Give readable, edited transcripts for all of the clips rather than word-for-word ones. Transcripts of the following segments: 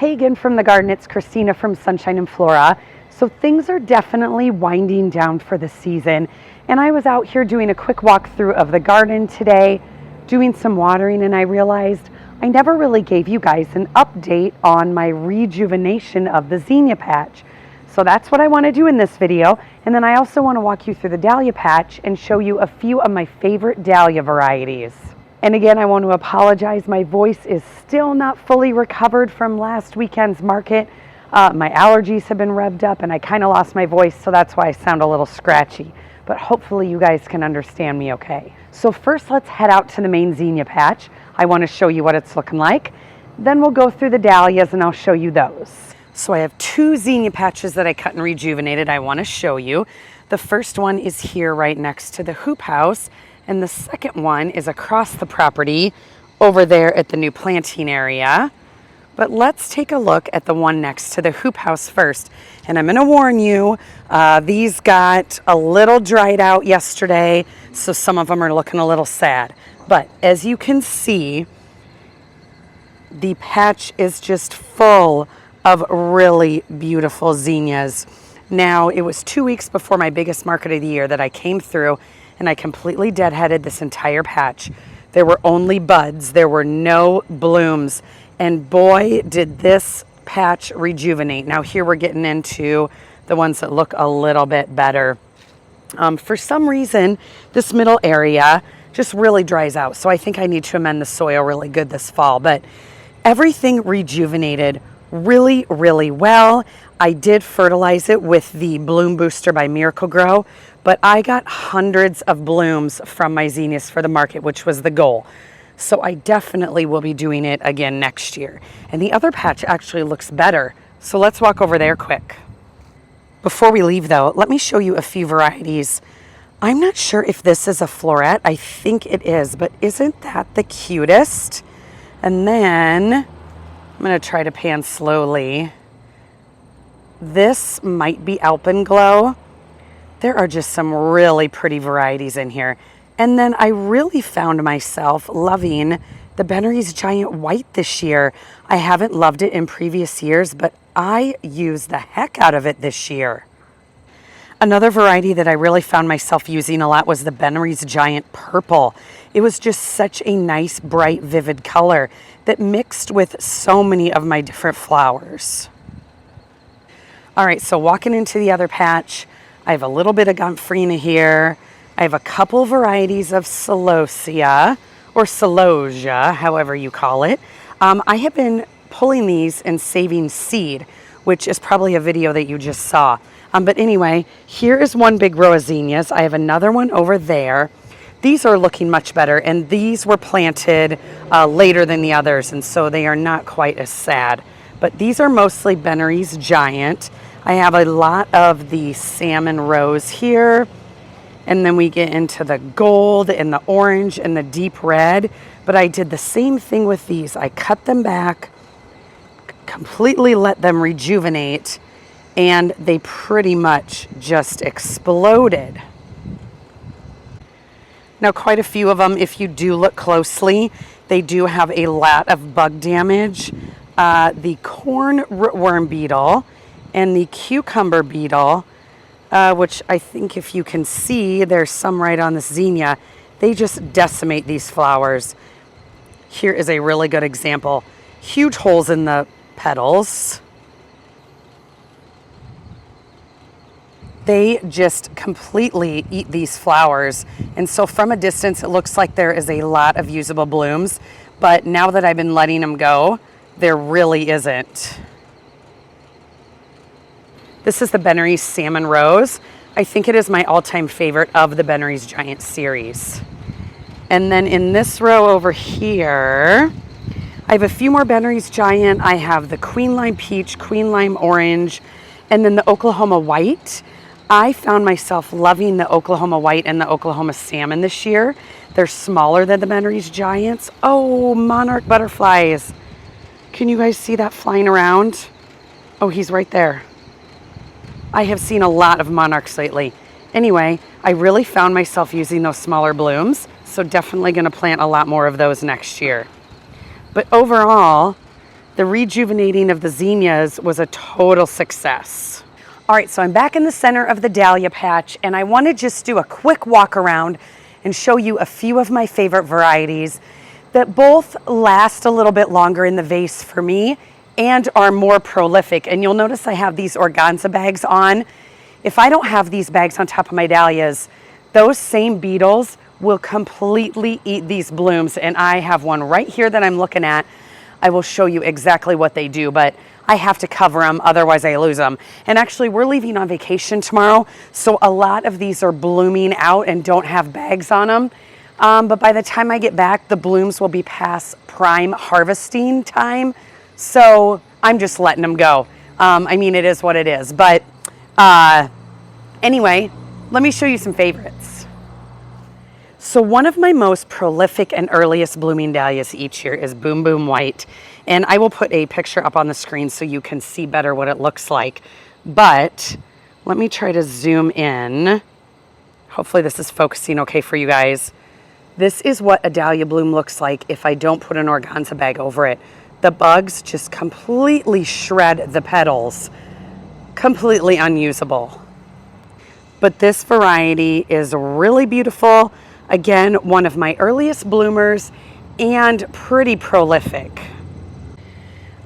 Hey again from the garden, it's Christina from Sunshine and Flora. So things are definitely winding down for the season, and I was out here doing a quick walkthrough of the garden today, doing some watering, and I realized I never really gave you guys an update on my rejuvenation of the zinnia patch. So that's what I want to do in this video, and then I also want to walk you through the dahlia patch and show you a few of my favorite dahlia varieties. And again, I want to apologize. My voice is still not fully recovered from last weekend's market. My allergies have been revved up and I kind of lost my voice, so that's why I sound a little scratchy. But hopefully you guys can understand me okay. So first, let's head out to the main zinnia patch. I want to show you what it's looking like. Then we'll go through the dahlias and I'll show you those. So I have two zinnia patches that I cut and rejuvenated I want to show you. The first one is here right next to the hoop house. And the second one is across the property over there at the new planting area. But let's take a look at the one next to the hoop house first. And I'm going to warn you, these got a little dried out yesterday, so some of them are looking a little sad. But as you can see, the patch is just full of really beautiful zinnias. Now, it was 2 weeks before my biggest market of the year that I came through, and I completely deadheaded this entire patch. There were only buds, there were no blooms, and boy did this patch rejuvenate. Now here we're getting into the ones that look a little bit better. For some reason, this middle area just really dries out, so I think I need to amend the soil really good this fall, but everything rejuvenated really, really well. I did fertilize it with the Bloom Booster by Miracle-Gro, but I got hundreds of blooms from my zinnias for the market, which was the goal. So I definitely will be doing it again next year. And the other patch actually looks better. So let's walk over there quick. Before we leave though, let me show you a few varieties. I'm not sure if this is a floret. I think it is, but isn't that the cutest? And then I'm gonna try to pan slowly. This might be Alpenglow. There are just some really pretty varieties in here. And then I really found myself loving the Bennery's Giant White this year. I haven't loved it in previous years, but I used the heck out of it this year. Another variety that I really found myself using a lot was the Bennery's Giant Purple. It was just such a nice, bright, vivid color that mixed with so many of my different flowers. All right, so walking into the other patch, I have a little bit of Gomphrena here. I have a couple varieties of Celosia, or Celosia, however you call it. I have been pulling these and saving seed, which is probably a video that you just saw. But anyway, here is one big row of zinnias. I have another one over there. These are looking much better, and these were planted later than the others, and so they are not quite as sad. But these are mostly Bennery's Giant. I have a lot of the salmon rose here, and then we get into the gold and the orange and the deep red. But I did the same thing with these. I cut them back, completely let them rejuvenate, and they pretty much just exploded. Now, quite a few of them, if you do look closely, they do have a lot of bug damage. The corn rootworm beetle and the cucumber beetle, which I think if you can see, there's some right on this zinnia, they just decimate these flowers. Here is a really good example. Huge holes in the petals. They just completely eat these flowers. And so from a distance, it looks like there is a lot of usable blooms, but now that I've been letting them go, there really isn't. This is the Bennery's Salmon Rose. I think it is my all-time favorite of the Bennery's Giant series. And then in this row over here, I have a few more Bennery's Giant. I have the Queen Lime Peach, Queen Lime Orange, and then the Oklahoma White. I found myself loving the Oklahoma White and the Oklahoma Salmon this year. They're smaller than the Bennery's Giants. Oh, monarch butterflies. Can you guys see that flying around? Oh, he's right there. I have seen a lot of monarchs lately. Anyway, I really found myself using those smaller blooms, so definitely going to plant a lot more of those next year. But overall, The rejuvenating of the zinnias was a total success. All right, so I'm back in the center of the dahlia patch, and I want to just do a quick walk around and show you a few of my favorite varieties that both last a little bit longer in the vase for me and are more prolific. And you'll notice I have these organza bags on. If I don't have these bags on top of my dahlias, those same beetles will completely eat these blooms. And I have one right here that I'm looking at. I will show you exactly what they do, but I have to cover them, otherwise I lose them. And actually, we're leaving on vacation tomorrow, so a lot of these are blooming out and don't have bags on them. But by the time I get back, the blooms will be past prime harvesting time, so I'm just letting them go. I mean, it is what it is. But anyway, let me show you some favorites. So one of my most prolific and earliest blooming dahlias each year is Boom Boom White. And I will put a picture up on the screen so you can see better what it looks like. But let me try to zoom in. Hopefully this is focusing okay for you guys. This is what a dahlia bloom looks like if I don't put an organza bag over it. The bugs just completely shred the petals. Completely unusable. But this variety is really beautiful. Again, one of my earliest bloomers and pretty prolific.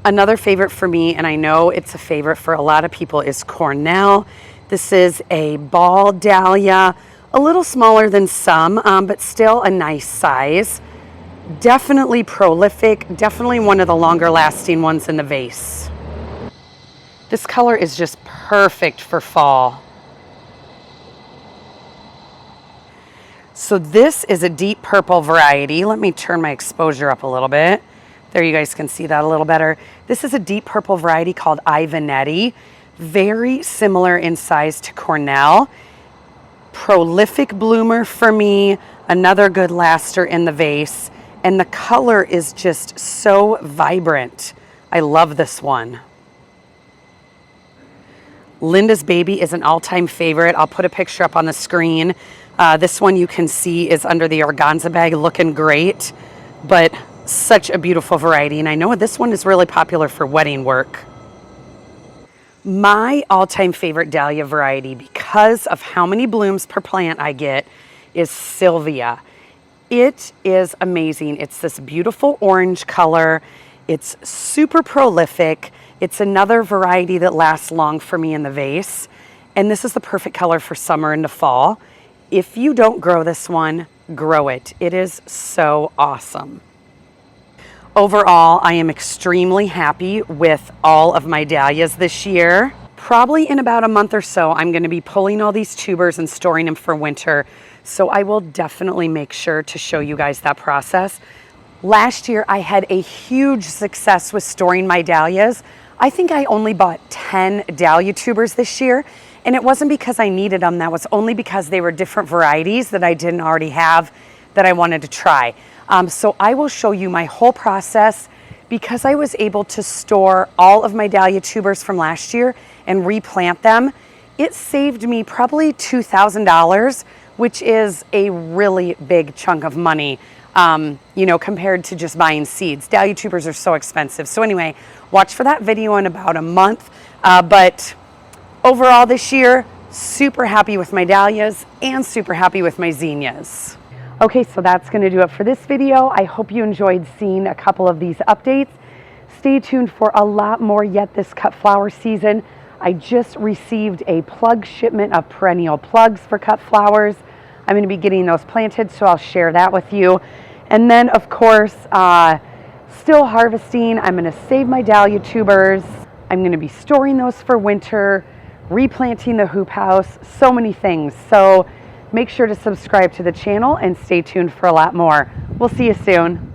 Another favorite for me, and I know it's a favorite for a lot of people, is Cornell. This is a ball dahlia, a little smaller than some, but still a nice size. Definitely prolific, definitely one of the longer lasting ones in the vase. This color is just perfect for fall. So this is a deep purple variety. Let me turn my exposure up a little bit. There, you guys can see that a little better. This is a deep purple variety called Ivanetti. Very similar in size to Cornell. Prolific bloomer for me. Another good laster in the vase. And the color is just so vibrant. I love this one. Linda's Baby is an all-time favorite. I'll put a picture up on the screen. This one you can see is under the organza bag, looking great, but such a beautiful variety. And I know this one is really popular for wedding work. My all-time favorite dahlia variety, because of how many blooms per plant I get, is Sylvia. It is amazing. It's this beautiful orange color. It's super prolific. It's another variety that lasts long for me in the vase. And this is the perfect color for summer into fall. If you don't grow this one, grow it. It is so awesome. Overall, I am extremely happy with all of my dahlias this year. Probably in about a month or so, I'm going to be pulling all these tubers and storing them for winter. So I will definitely make sure to show you guys that process. Last year, I had a huge success with storing my dahlias. I think I only bought 10 dahlia tubers this year. And it wasn't because I needed them. That was only because they were different varieties that I didn't already have that I wanted to try. So I will show you my whole process. Because I was able to store all of my dahlia tubers from last year and replant them, it saved me probably $2,000, which is a really big chunk of money, compared to just buying seeds. Dahlia tubers are so expensive. So anyway, watch for that video in about a month. But overall this year, super happy with my dahlias and super happy with my zinnias. Okay, so that's going to do it for this video. I hope you enjoyed seeing a couple of these updates. Stay tuned for a lot more yet this cut flower season. I just received a plug shipment of perennial plugs for cut flowers. I'm going to be getting those planted, so I'll share that with you. And then, of course, still harvesting. I'm going to save my dahlia tubers. I'm going to be storing those for winter, replanting the hoop house, so many things. So make sure to subscribe to the channel and stay tuned for a lot more. We'll see you soon.